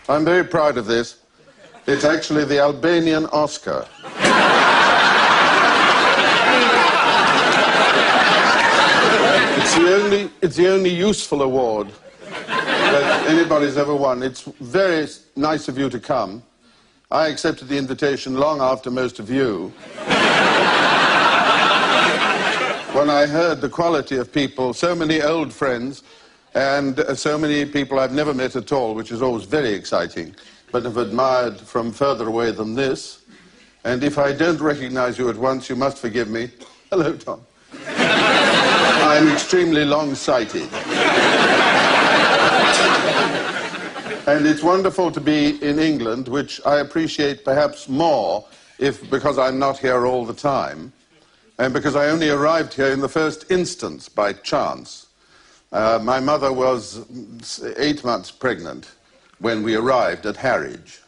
I'm very proud of this. It's actually the Albanian Oscar. It's the only useful award that anybody's ever won. It's very nice of you to come. I accepted the invitation long after most of you. When I heard the quality of people, so many old friends, and so many people I've never met at all, which is always very exciting, but have admired from further away than this. And if I don't recognize you at once, you must forgive me. Hello, Tom. I'm extremely long-sighted. And it's wonderful to be in England, which I appreciate perhaps more because I'm not here all the time, and because I only arrived here in the first instance by chance. My mother was 8 months pregnant when we arrived at Harwich.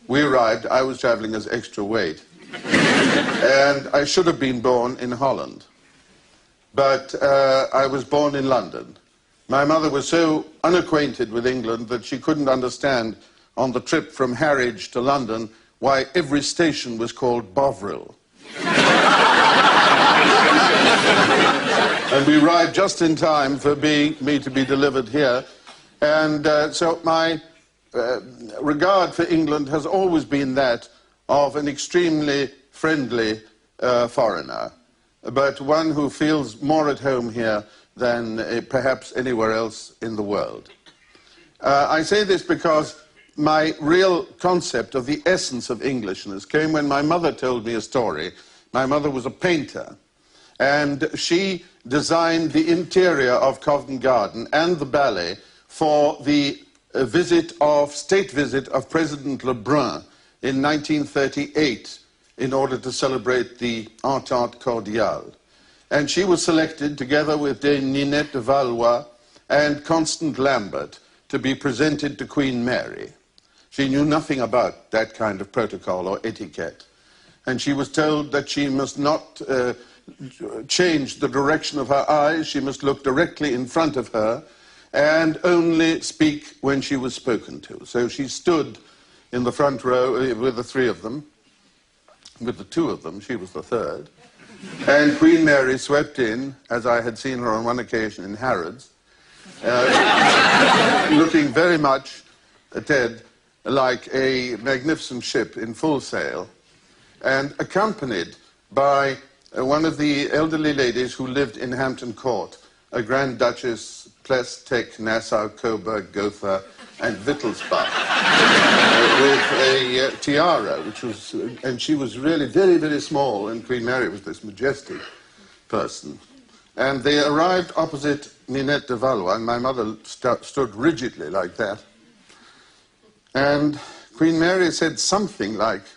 We arrived, I was traveling as extra weight, and I should have been born in Holland. But I was born in London. My mother was so unacquainted with England that she couldn't understand on the trip from Harwich to London why every station was called Bovril. And we arrived just in time for me to be delivered here. And so my regard for England has always been that of an extremely friendly foreigner, but one who feels more at home here than perhaps anywhere else in the world. I say this because my real concept of the essence of Englishness came when my mother told me a story. My mother was a painter, and she designed the interior of Covent Garden and the ballet for the state visit of President Lebrun in 1938 in order to celebrate the Entente Cordiale. And she was selected, together with Dame Ninette de Valois and Constant Lambert, to be presented to Queen Mary. She knew nothing about that kind of protocol or etiquette. And she was told that she must not change the direction of her eyes, she must look directly in front of her, and only speak when she was spoken to. So she stood in the front row with the three of them, with the two of them, she was the third. And Queen Mary swept in, as I had seen her on one occasion in Harrods, looking very much, Ted, like a magnificent ship in full sail, and accompanied by one of the elderly ladies who lived in Hampton Court, a Grand Duchess, Pless, Nassau, Coburg, Gotha, and Wittelsbach, with a tiara, and she was really very, very small, and Queen Mary was this majestic person. And they arrived opposite Ninette de Valois, and my mother stood rigidly like that. And Queen Mary said something like,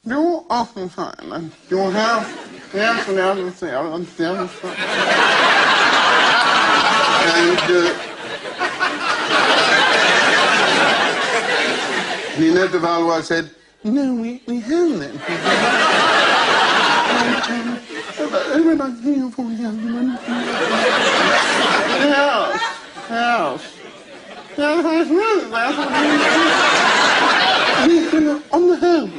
"You often find you have yes and Ninette de Valois said, "No, we haven't it." Everybody's here for the gentleman. Yes. On the home.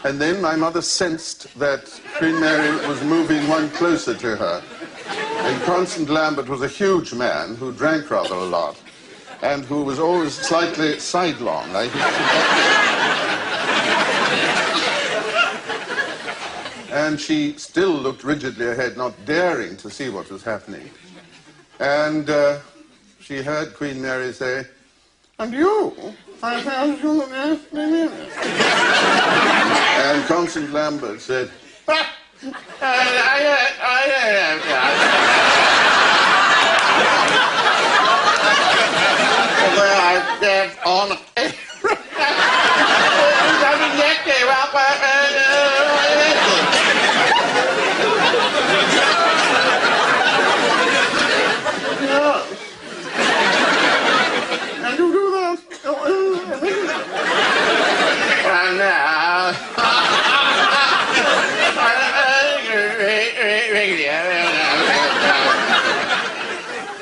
And then my mother sensed that Queen Mary was moving one closer to her. And Constant Lambert was a huge man who drank rather a lot, and who was always slightly sidelong. And she still looked rigidly ahead, not daring to see what was happening. And she heard Queen Mary say, "And you? I found you the last minute." And Constant Lambert said,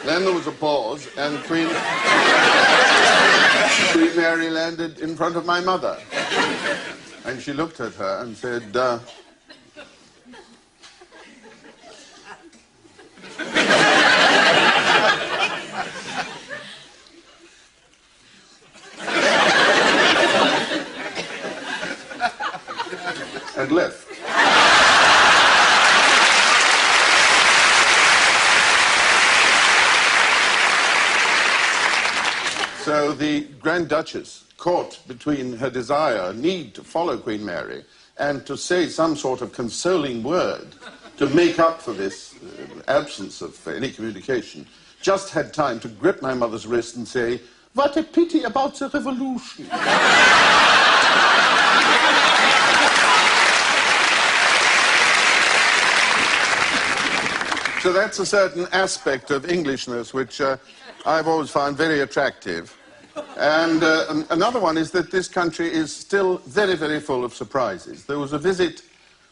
Then there was a pause, and Queen Mary landed in front of my mother. And she looked at her and said, and left. So the Grand Duchess, caught between her desire, need to follow Queen Mary and to say some sort of consoling word to make up for this absence of any communication, just had time to grip my mother's wrist and say, "What a pity about the revolution." So that's a certain aspect of Englishness which I've always found very attractive. And another one is that this country is still very, very full of surprises. There was a visit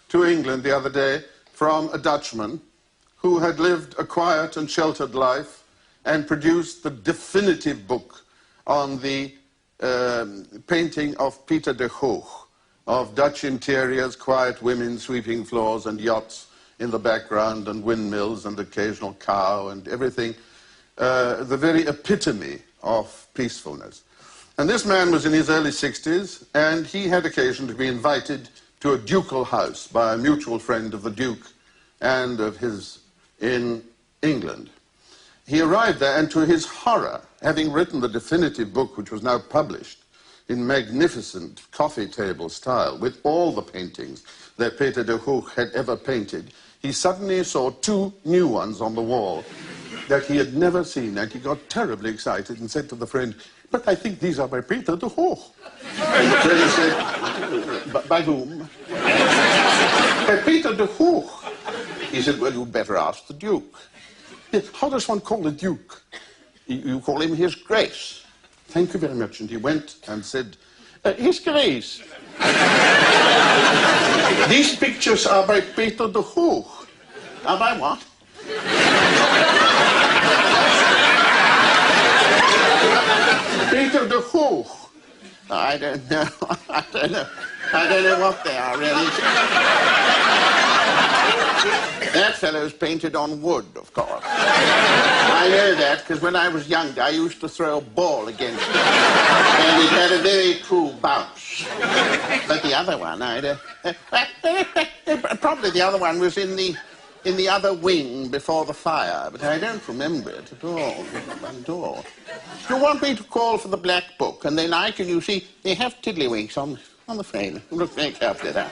to England the other day from a Dutchman who had lived a quiet and sheltered life and produced the definitive book on the painting of Peter de Hoogh, of Dutch interiors, quiet women sweeping floors and yachts in the background and windmills and occasional cow and everything, the very epitome of peacefulness. And this man was in his early 60s, and he had occasion to be invited to a ducal house by a mutual friend of the Duke and of his in England. He arrived there, and to his horror, having written the definitive book, which was now published in magnificent coffee table style, with all the paintings that Peter de Hoogh had ever painted, he suddenly saw two new ones on the wall that he had never seen, and he got terribly excited and said to the friend, "But I think these are by Peter de Hoogh." And the friend said, "By whom?" "By Peter de Hoogh." He said, "Well, you better ask the Duke." "How does one call the Duke?" "You call him His Grace." "Thank you very much." And he went and said, "His Grace, these pictures are by Peter de Hoogh." "Are by what?" "Peter de Hoogh." "I don't know. I don't know what they are, really." "That fellow's painted on wood, of course." "I know that, because when I was younger, I used to throw a ball against it. And it had a very true bounce. But the other one, probably the other one was in the other wing before the fire, but I don't remember it at all. At all. You want me to call for the black book, and then I can, you see, they have tiddlywinks on the frame. Look very carefully there.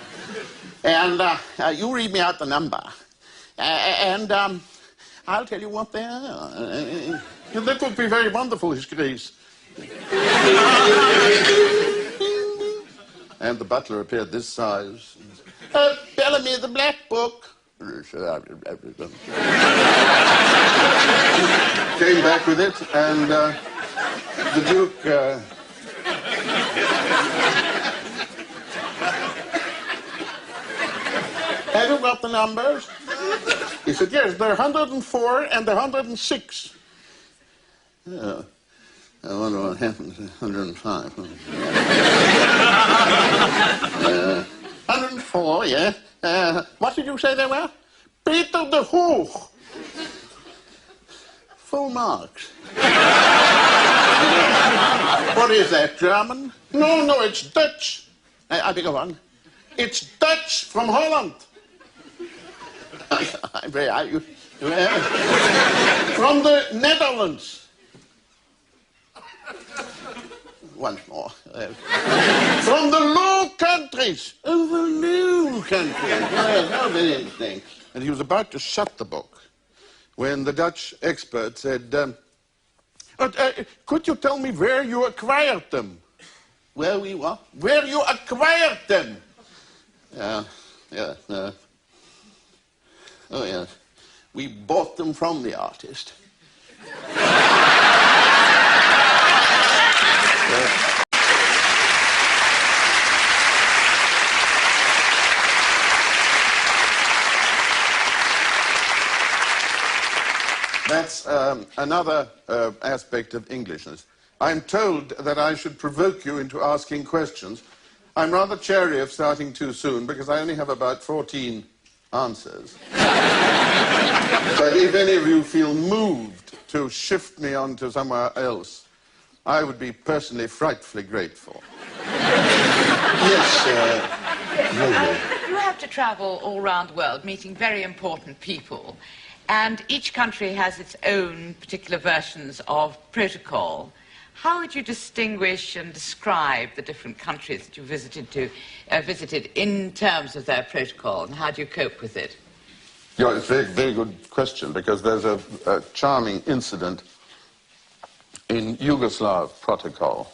And you read me out the number. And I'll tell you what they are. That would be very wonderful, His Grace. And the butler appeared this size. "Bellamy, the black book." Came back with it, and the Duke "Have you got the numbers?" He said, "Yes, they're 104 and 106. "Oh, I wonder what happened to 105. 104, yeah. What did you say they were?" "Peter de Hoogh." "Full marks." "What is that, German?" No, it's Dutch." I beg your pardon. "It's Dutch from Holland." "From the Netherlands." Once more. "From the Low Countries." "Oh, the Low Countries. Oh, very interesting." And he was about to shut the book when the Dutch expert said, "Could you tell me where you acquired them?" "Where we what?" "Where you acquired them." Yeah. "Oh, yes. We bought them from the artist." That's another aspect of Englishness. I'm told that I should provoke you into asking questions. I'm rather chary of starting too soon because I only have about 14 answers. But if any of you feel moved to shift me on to somewhere else, I would be personally frightfully grateful. Yes, you have to travel all around the world, meeting very important people, and each country has its own particular versions of protocol. How would you distinguish and describe the different countries that you visited in terms of their protocol, and how do you cope with it? Yeah, it's a very, very good question, because there's a charming incident in Yugoslav protocol.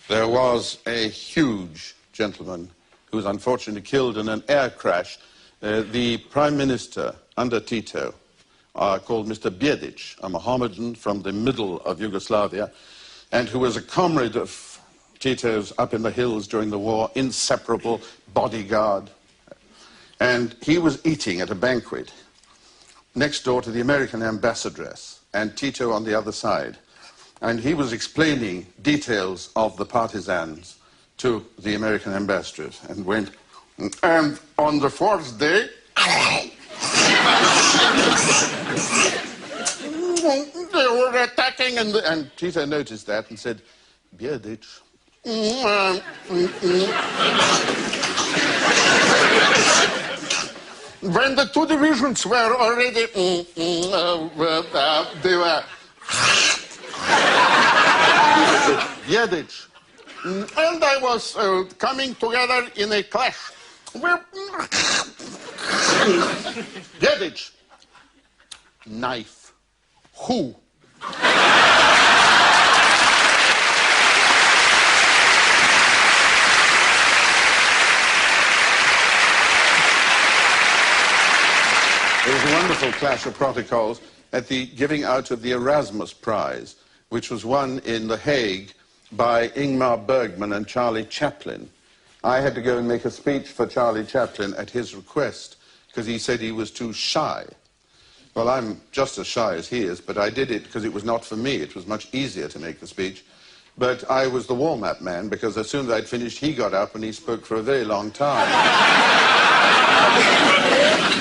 There was a huge gentleman who was unfortunately killed in an air crash. The Prime Minister under Tito, called Mr. Bjedic, a Mohammedan from the middle of Yugoslavia, and who was a comrade of Tito's up in the hills during the war, inseparable bodyguard. And he was eating at a banquet next door to the American ambassadress, and Tito on the other side. And he was explaining details of the partisans to the American ambassadress, and went, and on the fourth day, they were attacking, and Tito noticed that and said, Bjedic. When the two divisions were already, they were, Bjedic. And I was coming together in a clash. Bjedic. Knife. Who? There was a wonderful clash of protocols at the giving out of the Erasmus Prize, which was won in The Hague by Ingmar Bergman and Charlie Chaplin. I had to go and make a speech for Charlie Chaplin at his request, because he said he was too shy. Well, I'm just as shy as he is, but I did it because it was not for me. It was much easier to make the speech. But I was the warm-up man, because as soon as I'd finished, he got up and he spoke for a very long time.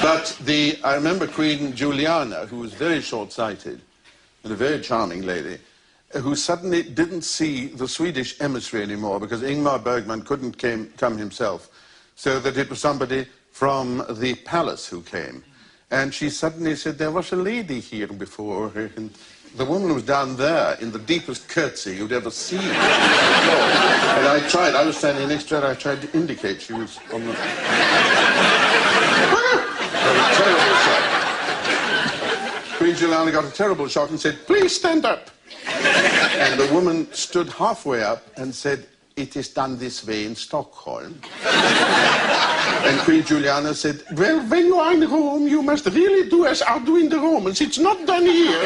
But I remember Queen Juliana, who was very short-sighted and a very charming lady, who suddenly didn't see the Swedish emissary anymore because Ingmar Bergman couldn't come himself, so that it was somebody from the palace who came. And she suddenly said, there was a lady here before, and the woman was down there in the deepest curtsy you'd ever seen. And I was standing next to her, I tried to indicate she was on the... A terrible shock. Queen Juliana got a terrible shock and said, please stand up. And the woman stood halfway up and said, it is done this way in Stockholm. And Queen Juliana said, well, when you are in Rome, you must really do as are doing the Romans. It's not done here.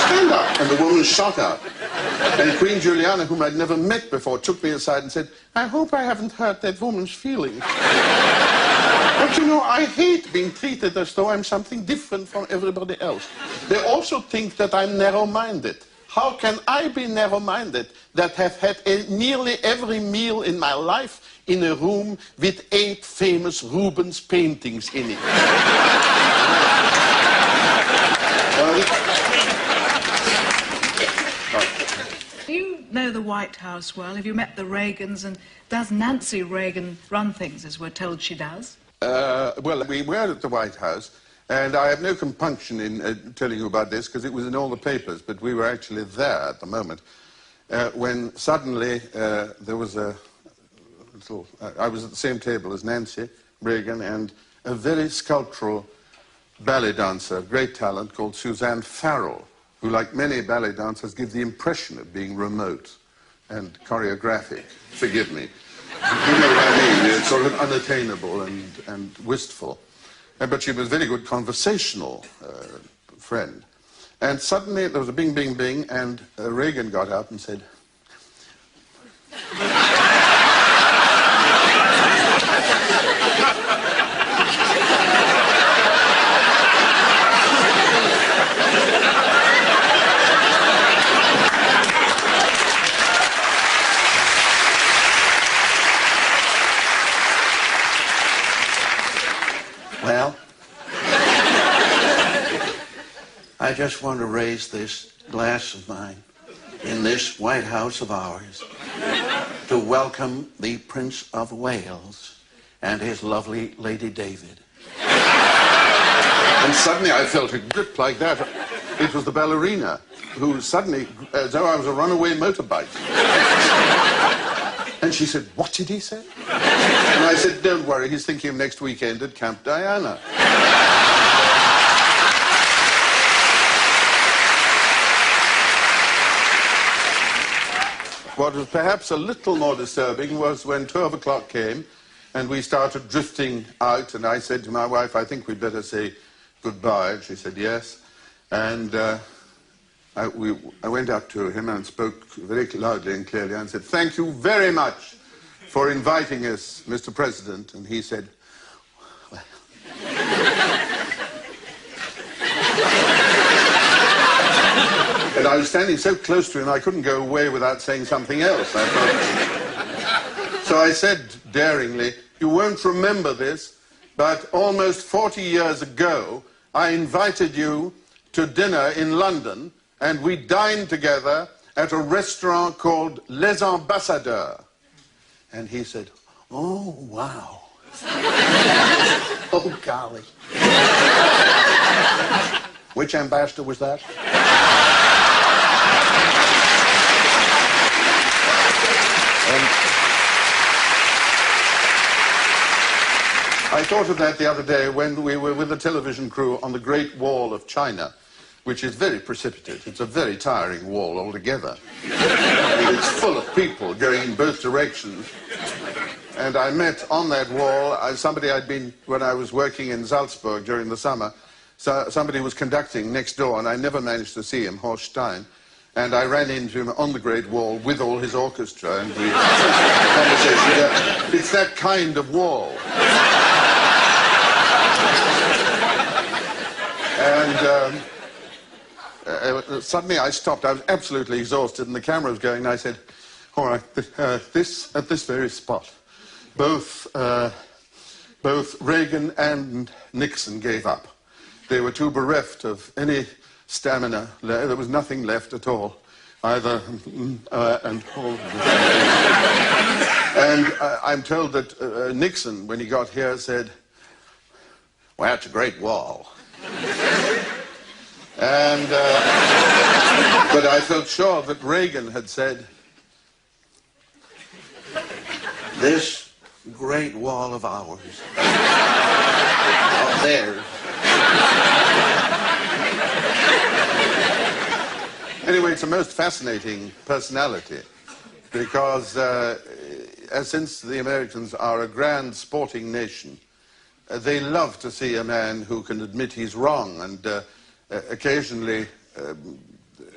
Stand up. And the woman shot up. And Queen Juliana, whom I'd never met before, took me aside and said, I hope I haven't hurt that woman's feelings. But you know, I hate being treated as though I'm something different from everybody else. They also think that I'm narrow-minded. How can I be narrow-minded that have had nearly every meal in my life in a room with 8 famous Rubens paintings in it? Do you know the White House well? Have you met the Reagans? And does Nancy Reagan run things as we're told she does? Well, we were at the White House, and I have no compunction in telling you about this because it was in all the papers, but we were actually there at the moment when suddenly there was a little... I was at the same table as Nancy Reagan and a very sculptural ballet dancer of great talent called Suzanne Farrell, who, like many ballet dancers, give the impression of being remote and choreographic. Forgive me. You know what I mean? It's sort of unattainable and wistful. But she was a very good conversational friend. And suddenly there was a bing, bing, bing, and Reagan got up and said, I just want to raise this glass of mine in this White House of ours to welcome the Prince of Wales and his lovely Lady David. And suddenly I felt a grip like that. It was the ballerina who suddenly, as though I was a runaway motorbike. And she said, "What did he say?" And I said, "Don't worry, he's thinking of next weekend at Camp Diana." What was perhaps a little more disturbing was when 12 o'clock came and we started drifting out, and I said to my wife, "I think we'd better say goodbye." And she said, "Yes." And I went up to him and spoke very loudly and clearly and said, "Thank you very much for inviting us, Mr. President." And he said, "Well..." And I was standing so close to him, I couldn't go away without saying something else, I thought. So I said daringly, "You won't remember this, but almost 40 years ago, I invited you to dinner in London, and we dined together at a restaurant called Les Ambassadeurs." And he said, "Oh, wow." "Oh, golly." Which ambassador was that? I thought of that the other day when we were with the television crew on the Great Wall of China, which is very precipitate. It's a very tiring wall altogether. It's full of people going in both directions. And I met on that wall somebody I'd been, when I was working in Salzburg during the summer, so somebody was conducting next door, and I never managed to see him, Horst Stein. And I ran into him on the Great Wall with all his orchestra, and we conversation. It's that kind of wall. And suddenly I stopped. I was absolutely exhausted, and the camera was going, and I said, "All right, at this very spot, both Reagan and Nixon gave up. They were too bereft of any stamina. There was nothing left at all, either and all." And I'm told that Nixon, when he got here, said, "Well, it's a great wall." And but I felt sure that Reagan had said, "This great wall of ours, of theirs." Anyway, it's a most fascinating personality because since the Americans are a grand sporting nation, they love to see a man who can admit he's wrong, and occasionally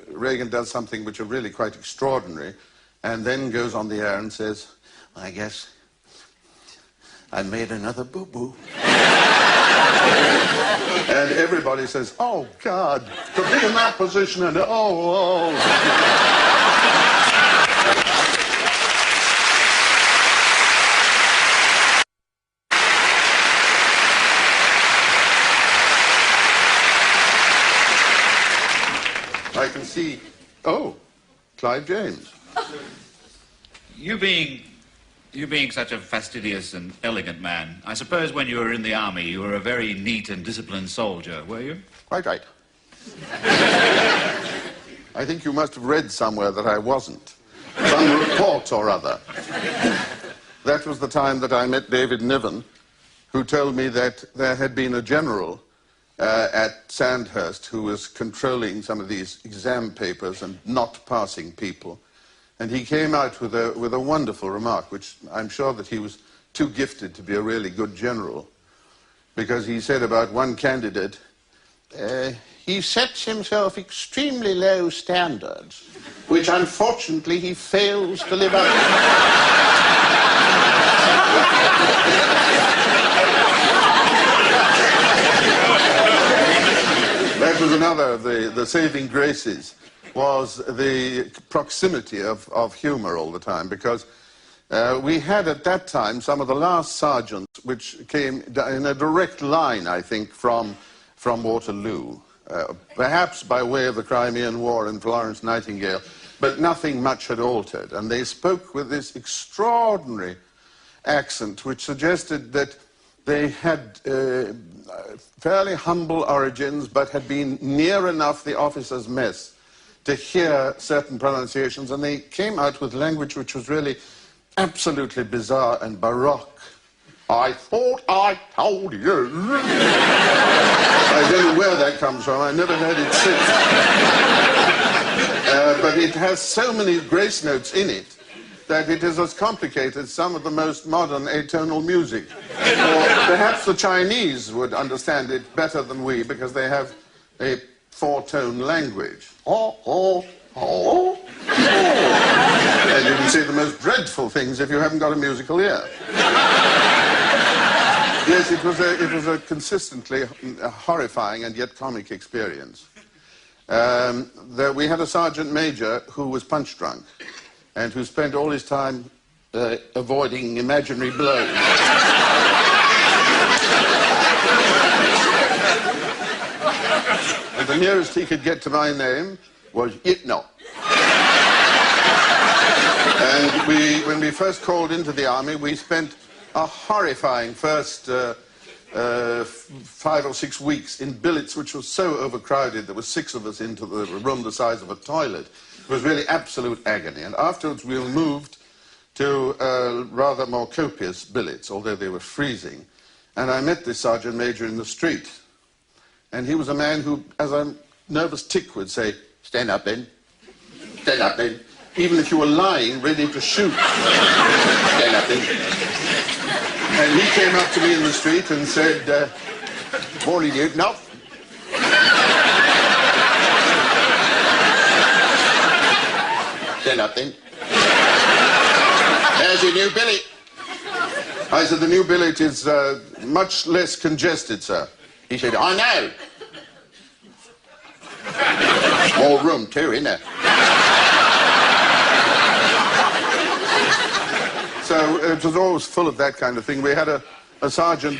Reagan does something which are really quite extraordinary and then goes on the air and says, "I guess I made another boo-boo." And everybody says, "Oh, God, to be in that position," and oh. I can see, oh, Clive James. You being such a fastidious and elegant man, I suppose when you were in the army, you were a very neat and disciplined soldier, were you? Quite right. I think you must have read somewhere that I wasn't. Some report or other. That was the time that I met David Niven, who told me that there had been a general at Sandhurst who was controlling some of these exam papers and not passing people. And he came out with a wonderful remark, which I'm sure that he was too gifted to be a really good general, because he said about one candidate, he sets himself extremely low standards, which unfortunately he fails to live up to. That was another of the saving graces, was the proximity of humor all the time, because we had at that time some of the last sergeants which came in a direct line, I think, from Waterloo. perhaps by way of the Crimean War and Florence Nightingale, but nothing much had altered. And they spoke with this extraordinary accent, which suggested that they had fairly humble origins, but had been near enough the officers' mess to hear certain pronunciations, and they came out with language which was really absolutely bizarre and baroque. I thought I told you. I don't know where that comes from. I never heard it since. But it has so many grace notes in it that it is as complicated as some of the most modern atonal music. Or perhaps the Chinese would understand it better than we, because they have a four-tone language. Oh, oh, oh, oh. And you can say the most dreadful things if you haven't got a musical ear. Yes, it was a consistently horrifying and yet comic experience. We had a sergeant major who was punch drunk and who spent all his time avoiding imaginary blows. And the nearest he could get to my name was Itno. And when we first called into the army, we spent a horrifying first 5 or 6 weeks in billets which was so overcrowded there were 6 of us into the room the size of a toilet. It was really absolute agony. And afterwards we moved to rather more copious billets, although they were freezing. And I met this sergeant major in the street. And he was a man who, as a nervous tick, would say, "Stand up then. Stand up then." Even if you were lying, ready to shoot. "Stand up then." And he came up to me in the street and said, "Morning, Ustinov." "Stand up then." "There's your new billet." I said, "The new billet is much less congested, sir." He said, "I know." More room too, isn't there? So it was always full of that kind of thing. We had a sergeant,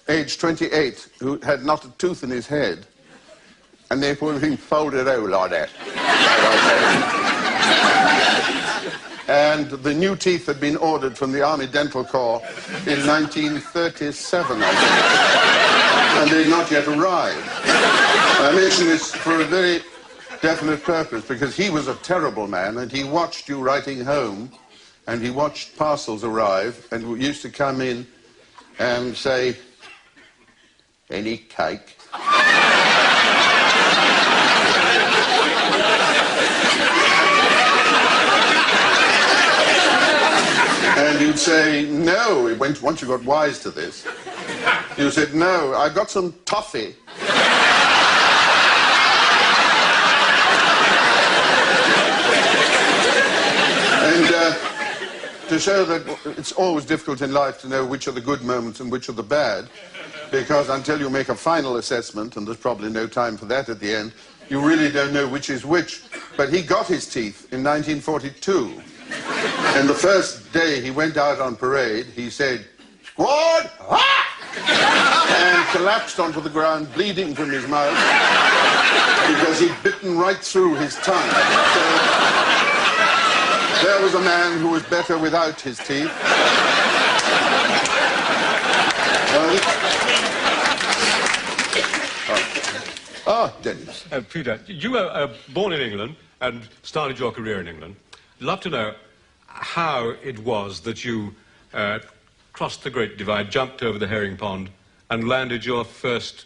aged 28, who had not a tooth in his head, and they put him folded out like that. And the new teeth had been ordered from the Army Dental Corps in 1937, I think, and they had not yet arrived. I mention this for a very definite purpose, because he was a terrible man, and he watched you writing home, and he watched parcels arrive, and used to come in and say, "Any cake?" And you'd say, "No." Once you got wise to this, you said, "No, I got some toffee." And to show that it's always difficult in life to know which are the good moments and which are the bad, because until you make a final assessment, and there's probably no time for that at the end, you really don't know which is which. But he got his teeth in 1942. And the first day he went out on parade, he said, "Squad, ha!" and collapsed onto the ground, bleeding from his mouth, because he'd bitten right through his tongue. So there was a man who was better without his teeth. Dennis. Peter, you were born in England and started your career in England. I'd love to know how it was that you crossed the Great Divide, jumped over the herring pond, and landed your first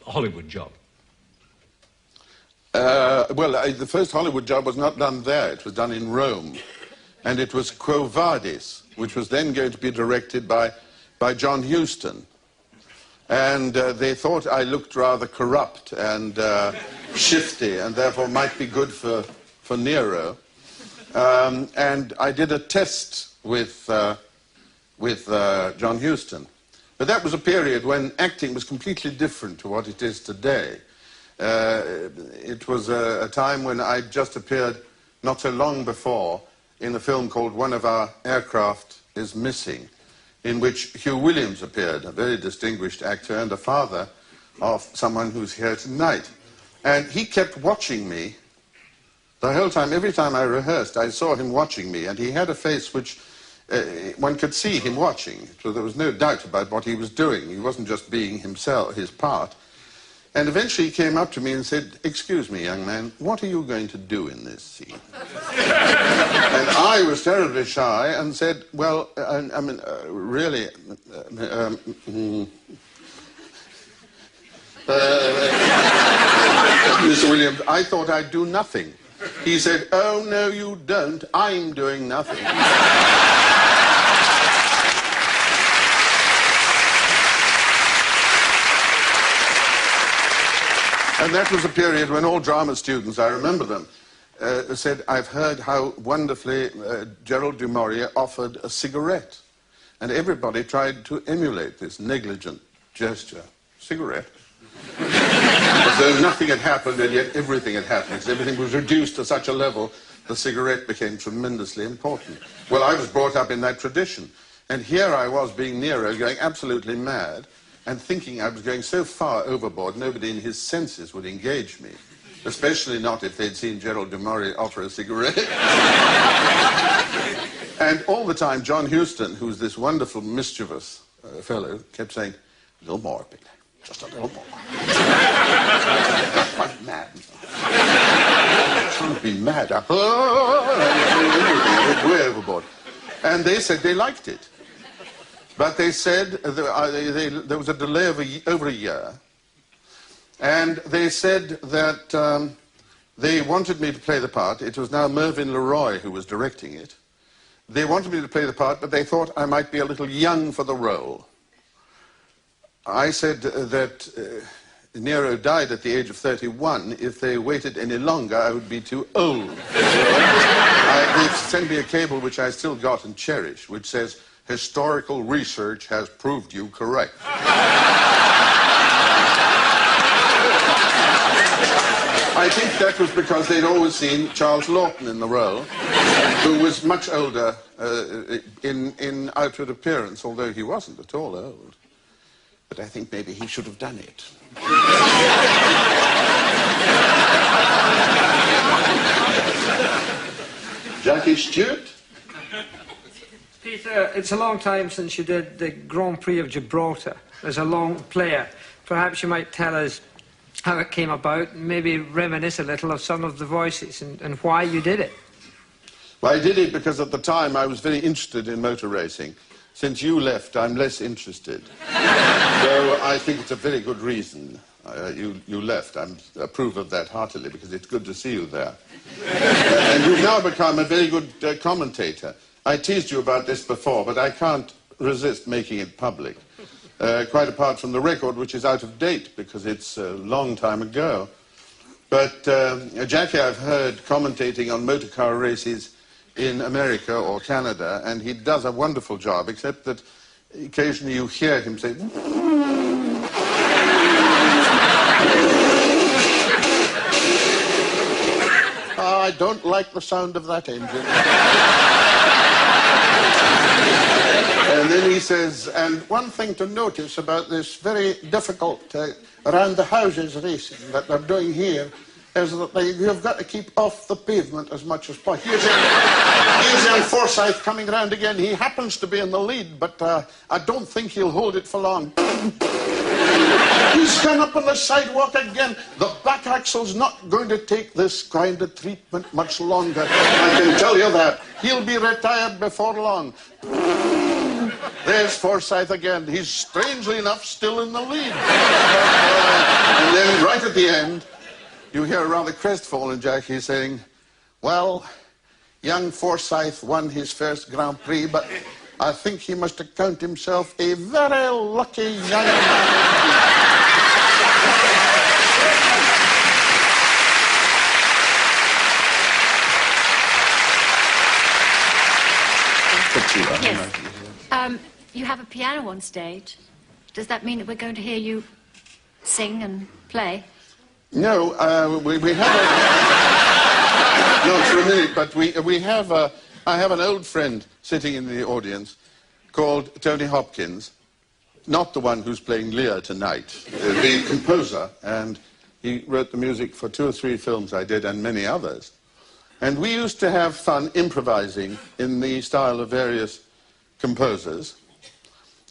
Hollywood job. The first Hollywood job was not done there. It was done in Rome. And it was Quo Vadis, which was then going to be directed by John Huston. And they thought I looked rather corrupt and shifty, and therefore might be good for Nero. And I did a test with John Huston. But that was a period when acting was completely different to what it is today. It was a time when I just appeared not so long before in a film called One of Our Aircraft is Missing, in which Hugh Williams appeared, a very distinguished actor and a father of someone who's here tonight. And he kept watching me the whole time. Every time I rehearsed, I saw him watching me, and he had a face which one could see him watching. So there was no doubt about what he was doing. He wasn't just being himself, his part. And eventually he came up to me and said, "Excuse me, young man, what are you going to do in this scene?" And I was terribly shy and said, "Well, I mean, really, Mr. Williams, I thought I'd do nothing." He said, "Oh, no, you don't. I'm doing nothing." And that was a period when all drama students, I remember them, said, "I've heard how wonderfully Gerald du Maurier offered a cigarette." And everybody tried to emulate this negligent gesture. Cigarette. As though nothing had happened, and yet everything had happened. Because everything was reduced to such a level, the cigarette became tremendously important. Well, I was brought up in that tradition. And here I was being Nero, going absolutely mad, and thinking I was going so far overboard, nobody in his senses would engage me. Especially not if they'd seen Gerald du Maurier offer a cigarette. And all the time, John Huston, who's this wonderful, mischievous fellow, kept saying, "A little more, Peter. Just a little more." Quite mad. Can't be mad. Way overboard. And they said they liked it. But they said there was a delay of over a year. And they said that they wanted me to play the part. It was now Mervyn LeRoy who was directing it. They wanted me to play the part, but they thought I might be a little young for the role. I said that Nero died at the age of 31. If they waited any longer, I would be too old. They sent me a cable which I still got and cherish, which says, "Historical research has proved you correct." I think that was because they'd always seen Charles Laughton in the role, who was much older in outward appearance, although he wasn't at all old. But I think maybe he should have done it. Jackie Stewart? Peter, it's a long time since you did the Grand Prix of Gibraltar as a long player. Perhaps you might tell us how it came about, and maybe reminisce a little of some of the voices and why you did it. Well, I did it because at the time I was very interested in motor racing. Since you left, I'm less interested. So I think it's a very good reason you left. I approve of that heartily because it's good to see you there. And you've now become a very good commentator. I teased you about this before, but I can't resist making it public. Quite apart from the record, which is out of date because it's a long time ago. But Jackie, I've heard commentating on motor car races in America or Canada, and he does a wonderful job, except that occasionally you hear him say, "Oh, I don't like the sound of that engine." And then he says, "And one thing to notice about this very difficult around the houses racing that they're doing here is that you've got to keep off the pavement as much as possible." Here's young Forsyth coming round again. He happens to be in the lead, but I don't think he'll hold it for long. He's gone up on the sidewalk again. The back axle's not going to take this kind of treatment much longer. I can tell you that. He'll be retired before long. There's Forsyth again. He's strangely enough still in the lead. And then right at the end, you hear a rather crestfallen Jackie saying, "Well, young Forsyth won his first Grand Prix, but I think he must account himself a very lucky young man." Yes. You have a piano on stage. Does that mean that we're going to hear you sing and play? No, we have not for a minute, but we have I have an old friend sitting in the audience called Tony Hopkins. not the one who's playing Lear tonight, the composer, and he wrote the music for 2 or 3 films I did and many others. And we used to have fun improvising in the style of various composers.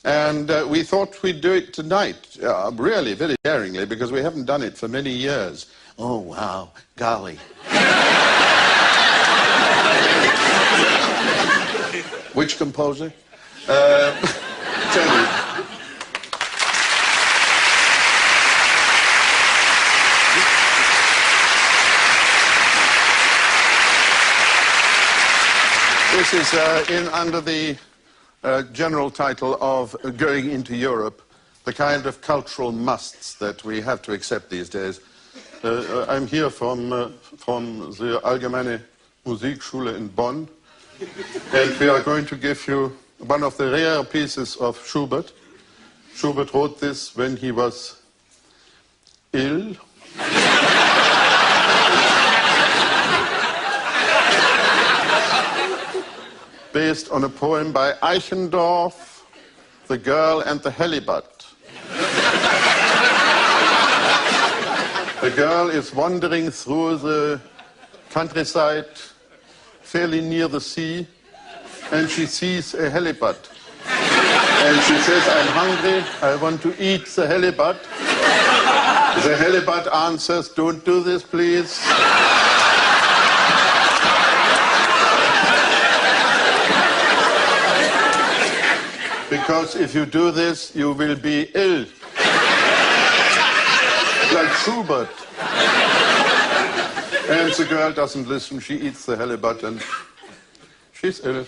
And we thought we'd do it tonight, really, very daringly, because we haven't done it for many years. Oh, wow, golly. Which composer? Tell me. This is under the general title of Going into Europe, the kind of cultural musts that we have to accept these days. I'm here from the Allgemeine Musikschule in Bonn, and we are going to give you one of the rare pieces of Schubert. Schubert wrote this when he was ill. Based on a poem by Eichendorff, The Girl and the Halibut. The girl is wandering through the countryside, fairly near the sea, and she sees a halibut. And she says, I'm hungry, I want to eat the halibut. The halibut answers, don't do this, please. Because if you do this, you will be ill. Like Schubert. And the girl doesn't listen, she eats the halibut and she's ill.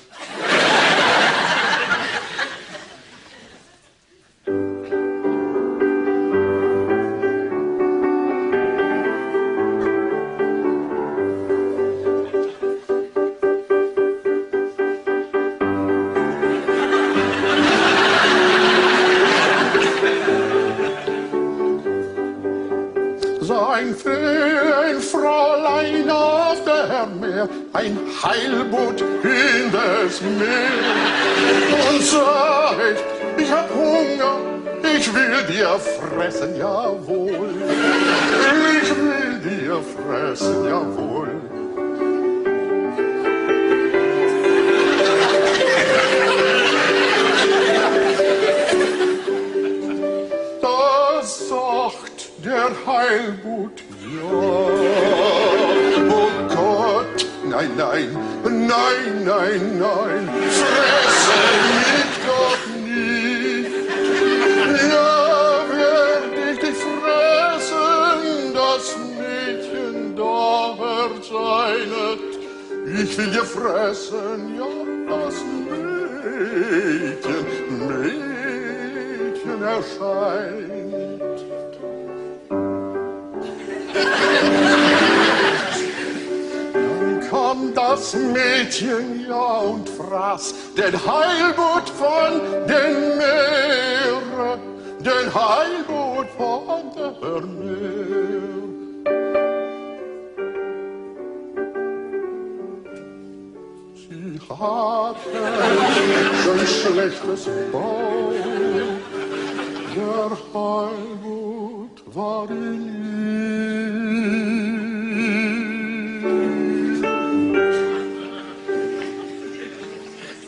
Ein Fräulein auf der Meer, ein Heilboot in das Meer. Und sagt, ich hab Hunger, ich will dir fressen, jawohl. Ich will dir fressen, jawohl. Da sagt der Heilboot, ja. Oh Gott, nein, nein, nein, nein, nein, fresse mich doch nicht. Ja, werd ich dich fressen, das Mädchen da erscheint. Ich will dir fressen, ja, das Mädchen erscheint. Dann kam das Mädchen, ja, und fraß den Heilboot von den Meeren, den Heilboot von der Meer. Sie hatte schon schlechtes Bau, der Heilboot war in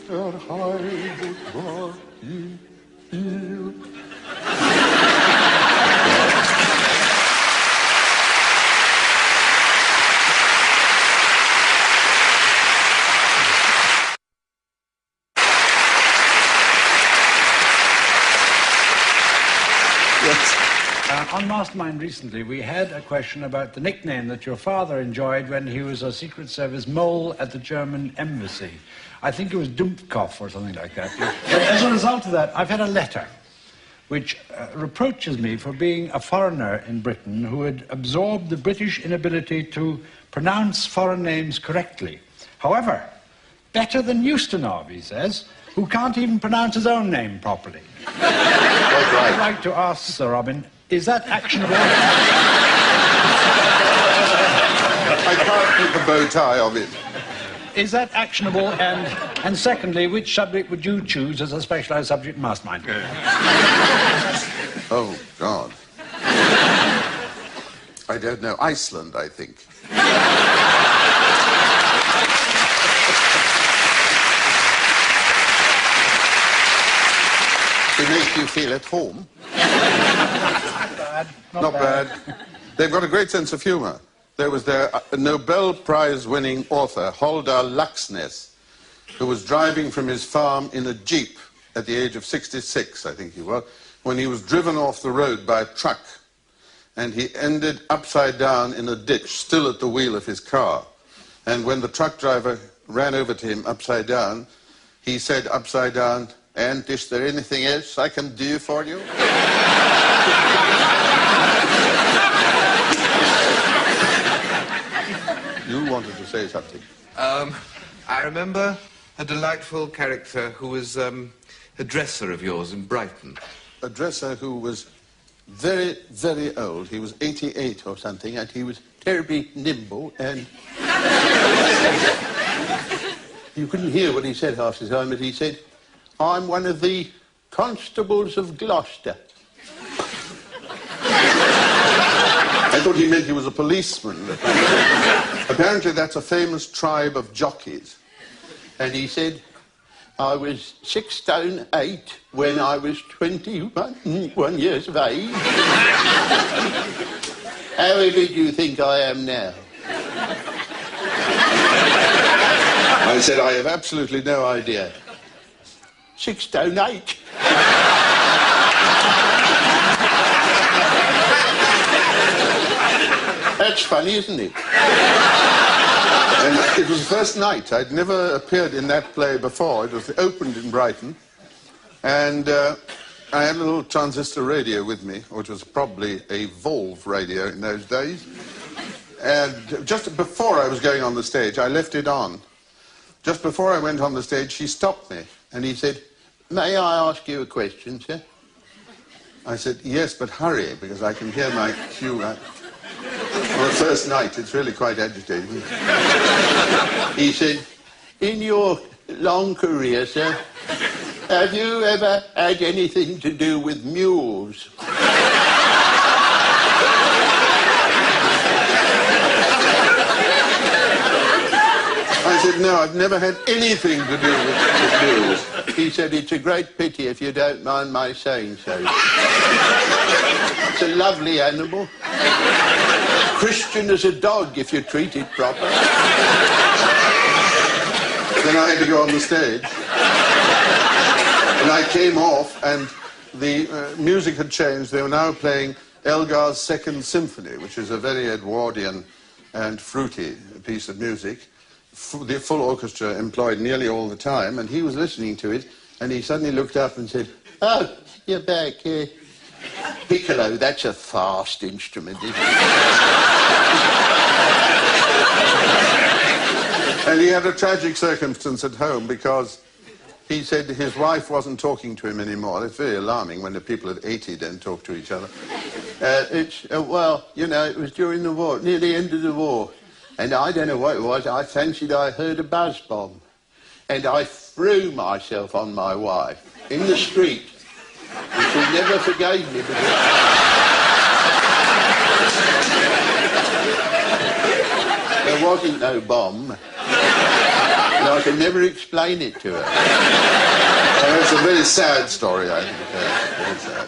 der Heilboot war in ihr. On Mastermind recently, we had a question about the nickname that your father enjoyed when he was a Secret Service mole at the German embassy. I think it was Dumpkopf or something like that. But as a result of that, I've had a letter which reproaches me for being a foreigner in Britain who had absorbed the British inability to pronounce foreign names correctly. However, better than Ustinov, he says, who can't even pronounce his own name properly. I'd like to ask Sir Robin, is that actionable? I can't make a bow tie of it. is that actionable? And secondly, which subject would you choose as a specialised subject in Mastermind? Oh, God. I don't know. Iceland, I think. To make you feel at home. Not bad. They've got a great sense of humour. There was their Nobel Prize-winning author, Haldar Laxness, who was driving from his farm in a jeep at the age of 66, I think he was, when he was driven off the road by a truck. And he ended upside down in a ditch, still at the wheel of his car. And when the truck driver ran over to him upside down, he said upside down, "And is there anything else I can do for you?" You wanted to say something. I remember a delightful character who was a dresser of yours in Brighton. A dresser who was very, very old. He was 88 or something, and he was terribly nimble, and you couldn't hear what he said half the time, but he said, "I'm one of the constables of Gloucester." I thought he meant he was a policeman. Apparently that's a famous tribe of jockeys. And he said, "I was 6 stone 8 when I was 21 years of age. How heavy do you think I am now?" I said, "I have absolutely no idea." 6 stone 8. That's funny, isn't it? And it was the first night. I'd never appeared in that play before. It was opened in Brighton. And I had a little transistor radio with me, which was probably a Volv radio in those days. And just before I was going on the stage, I left it on. Just before I went on the stage, he stopped me. And he said, "May I ask you a question, sir?" I said, "Yes, but hurry, because I can hear my cue." On the first night, it's really quite agitating. He said, "In your long career, sir, have you ever had anything to do with mules?" I said, "No, I've never had anything to do with mules." He said, "It's a great pity if you don't mind my saying so. It's a lovely animal. Christian as a dog if you treat it proper." Then I had to go on the stage. And I came off, and the music had changed. They were now playing Elgar's Second Symphony, which is a very Edwardian and fruity piece of music. The full orchestra employed nearly all the time, and he was listening to it, and he suddenly looked up and said, "Oh, you're back here. Piccolo, that's a fast instrument, isn't it?" And he had a tragic circumstance at home because he said his wife wasn't talking to him anymore. It's very alarming when the people at 80 don't talk to each other. Well, you know, it was during the war, near the end of the war. And I don't know what it was. I fancied I heard a buzz bomb. And I threw myself on my wife in the street. And she never forgave me. There wasn't no bomb. And I can never explain it to her. It's a very sad story, I think. Very sad.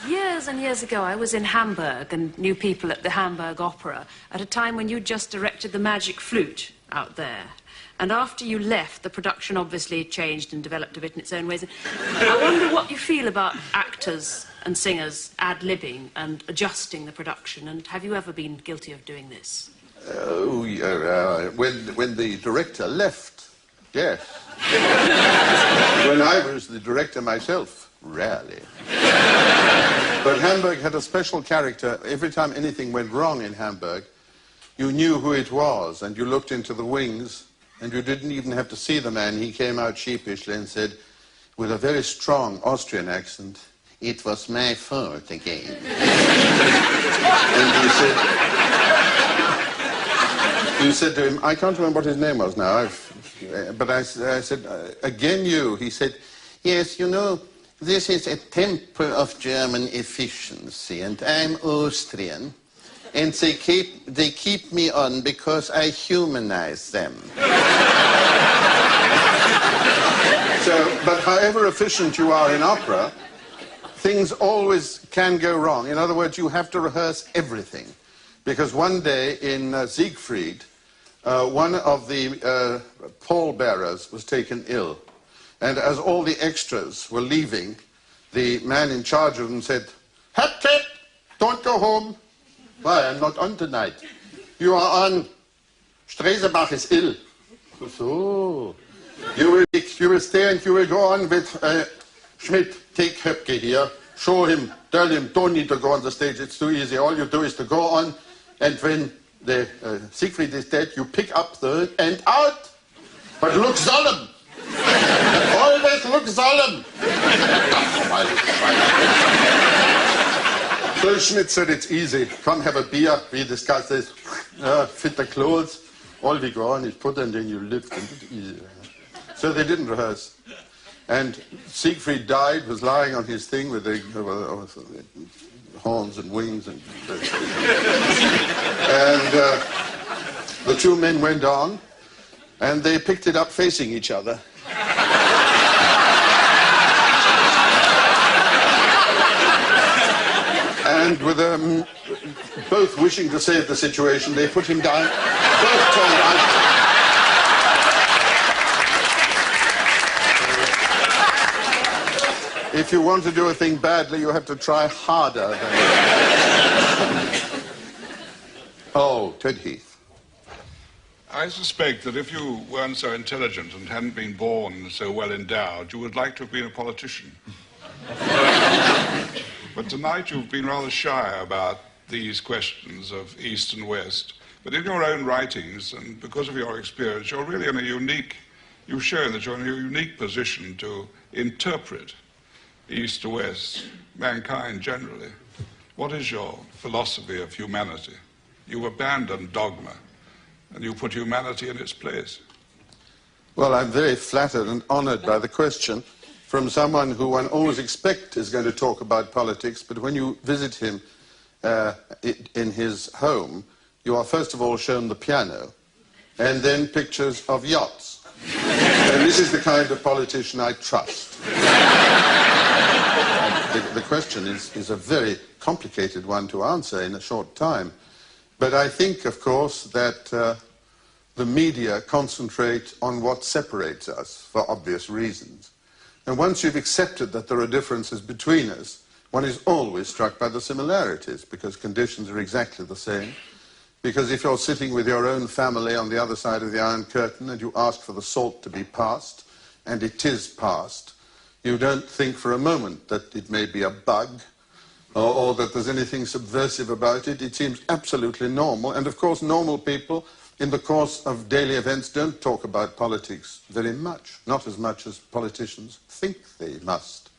Years and years ago, I was in Hamburg and knew people at the Hamburg Opera at a time when you just directed The Magic Flute out there. And after you left, the production obviously changed and developed a bit in its own ways. I wonder what you feel about actors and singers ad-libbing and adjusting the production, and have you ever been guilty of doing this? Oh, yeah, when the director left, yes. When I was the director myself, rarely. But Hamburg had a special character. Every time anything went wrong in Hamburg, you knew who it was, and you looked into the wings, and you didn't even have to see the man. He came out sheepishly and said, with a very strong Austrian accent, "It was my fault again." And he said, You said to him, I can't remember what his name was now, but I said, again you. He said, yes, you know, this is a temple of German efficiency, and I'm Austrian, and they keep me on because I humanize them. So, but however efficient you are in opera, things always can go wrong. In other words, you have to rehearse everything. Because one day in Siegfried, one of the pallbearers was taken ill. And as all the extras were leaving, the man in charge of them said, Hector, don't go home. Why, I'm not on tonight. You are on. Stresebach is ill. So, you will stay and you will go on with Schmidt. Take Höpke here. Show him, tell him, don't need to go on the stage. It's too easy. All you do is to go on. And when the Siegfried is dead, you pick up the and out. But look solemn. Always look solemn. So Schmidt said, it's easy. Come have a beer. We discuss this. Fit the clothes. All we go on is put and then you lift. And it's easy. So they didn't rehearse. And Siegfried died, was lying on his thing with the horns and wings. And the two men went on, and they picked it up facing each other. And with both wishing to save the situation, they put him down, both turned out. If you want to do a thing badly, you have to try harder than Oh, Ted Heath. I suspect that if you weren't so intelligent and hadn't been born so well endowed, you would like to have been a politician. But tonight you've been rather shy about these questions of East and West. But in your own writings, and because of your experience, you're really in a unique, you've shown that you're in a unique position to interpret East to West, mankind generally. What is your philosophy of humanity? You abandon dogma, and you put humanity in its place. Well, I'm very flattered and honored by the question from someone who one always expects is going to talk about politics, but when you visit him in his home, you are first of all shown the piano, and then pictures of yachts. And this is the kind of politician I trust. The question is a very complicated one to answer in a short time. But I think, of course, that the media concentrate on what separates us for obvious reasons. And once you've accepted that there are differences between us, one is always struck by the similarities, because conditions are exactly the same. Because if you're sitting with your own family on the other side of the Iron Curtain and you ask for the salt to be passed, and it is passed, you don't think for a moment that it may be a bug or that there's anything subversive about it. It seems absolutely normal. And of course, normal people in the course of daily events don't talk about politics very much, not as much as politicians think they must.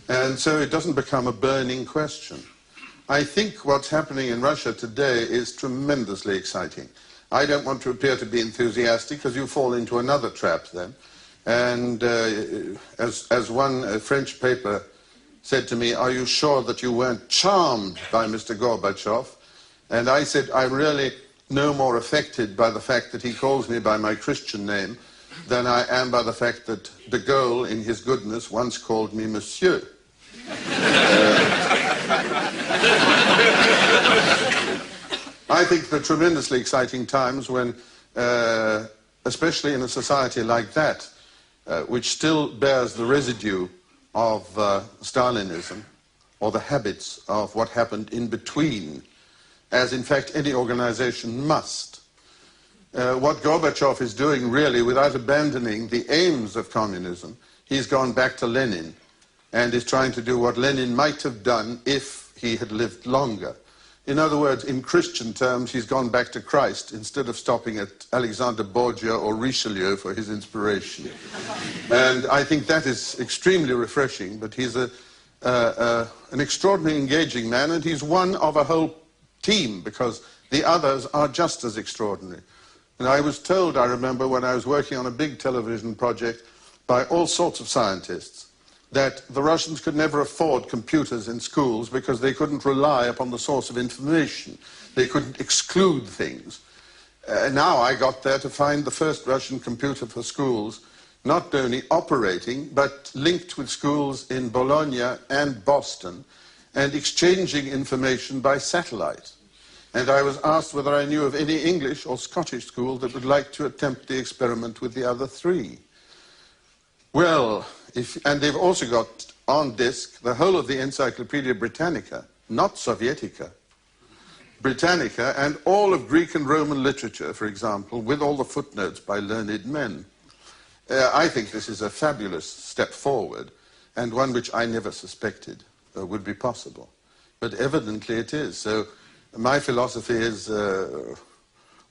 And so it doesn't become a burning question. I think what's happening in Russia today is tremendously exciting. I don't want to appear to be enthusiastic, because you fall into another trap then. And as one French paper said to me, are you sure that you weren't charmed by Mr. Gorbachev? And I said, I'm really no more affected by the fact that he calls me by my Christian name than I am by the fact that de Gaulle, in his goodness, once called me Monsieur. I think they're tremendously exciting times when, especially in a society like that, which still bears the residue of Stalinism, or the habits of what happened in between, as in fact any organization must. What Gorbachev is doing really, without abandoning the aims of communism, he's gone back to Lenin and is trying to do what Lenin might have done if he had lived longer. In other words, in Christian terms, he's gone back to Christ instead of stopping at Alexander Borgia or Richelieu for his inspiration. And I think that is extremely refreshing, but he's an extraordinarily engaging man, and he's one of a whole team, because the others are just as extraordinary. And I was told, I remember, when I was working on a big television project by all sorts of scientists, that the Russians could never afford computers in schools because they couldn't rely upon the source of information. They couldn't exclude things. Now I got there to find the first Russian computer for schools, not only operating, but linked with schools in Bologna and Boston, and exchanging information by satellite. And I was asked whether I knew of any English or Scottish school that would like to attempt the experiment with the other three. Well, and they've also got on disk the whole of the Encyclopedia Britannica, not Sovietica, Britannica, and all of Greek and Roman literature, for example, with all the footnotes by learned men. I think this is a fabulous step forward, and one which I never suspected would be possible. But evidently it is. So my philosophy is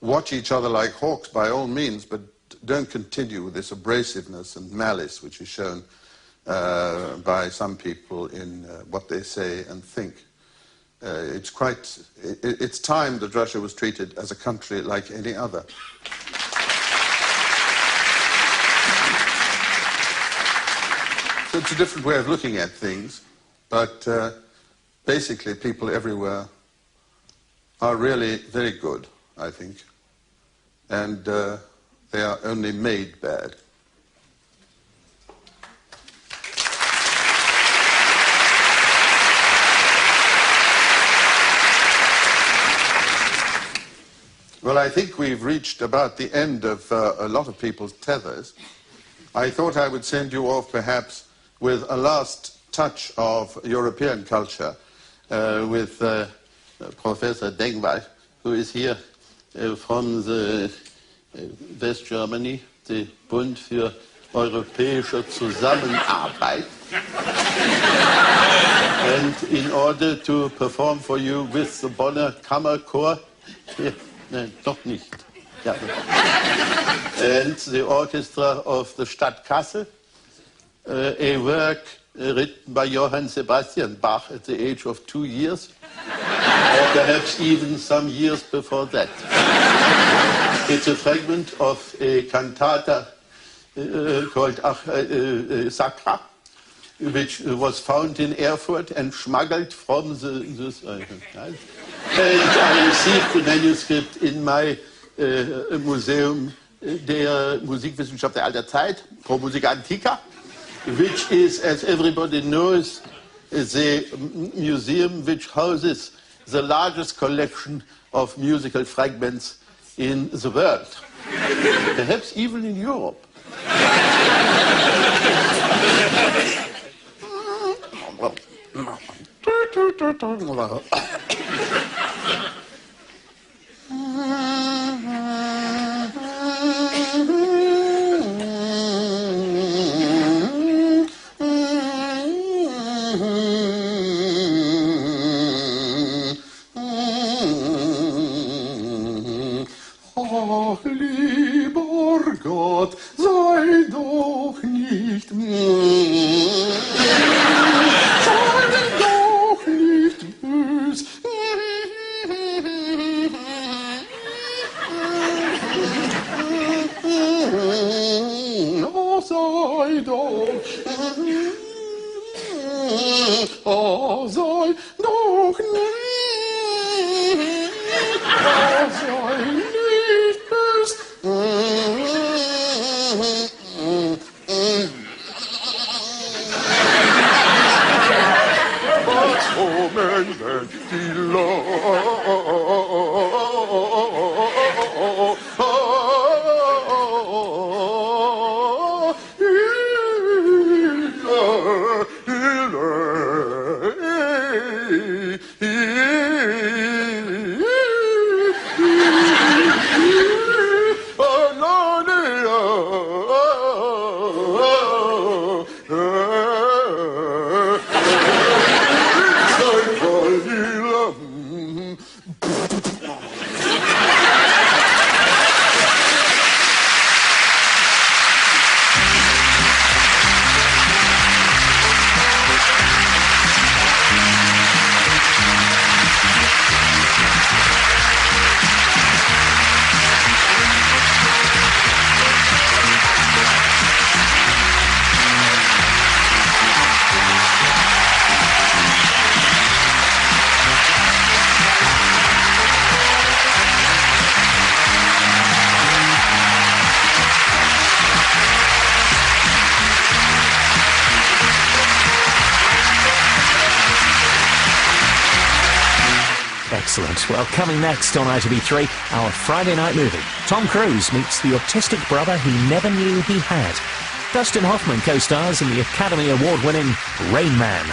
watch each other like hawks by all means, but don't continue with this abrasiveness and malice which is shown by some people in what they say and think. It's time that Russia was treated as a country like any other. So it's a different way of looking at things, but basically people everywhere are really very good, I think, and they are only made bad. Well, I think we've reached about the end of a lot of people's tethers. I thought I would send you off perhaps with a last touch of European culture with Professor Dengwald, who is here from the West Germany, the Bund für Europäische Zusammenarbeit. And in order to perform for you with the Bonner Kammerchor, nein, doch nicht. Ja. And the orchestra of the Stadt Kassel, a work written by Johann Sebastian Bach at the age of 2 years, or perhaps even some years before that. It's a fragment of a cantata called Sacra, which was found in Erfurt and smuggled from the and I received the manuscript in my Museum der Musikwissenschaft der alter Zeit, Pro Musica Antica, which is, as everybody knows, the museum which houses the largest collection of musical fragments in the world, perhaps even in Europe. Oh, lieber Gott, sei doch nicht sei doch nicht bös. Oh, sei doch, oh, sei doch nicht, oh, sei nicht bös. Moment, die Love. Excellent. Well, coming next on ITV3, our Friday night movie. Tom Cruise meets the autistic brother he never knew he had. Dustin Hoffman co-stars in the Academy Award-winning Rain Man.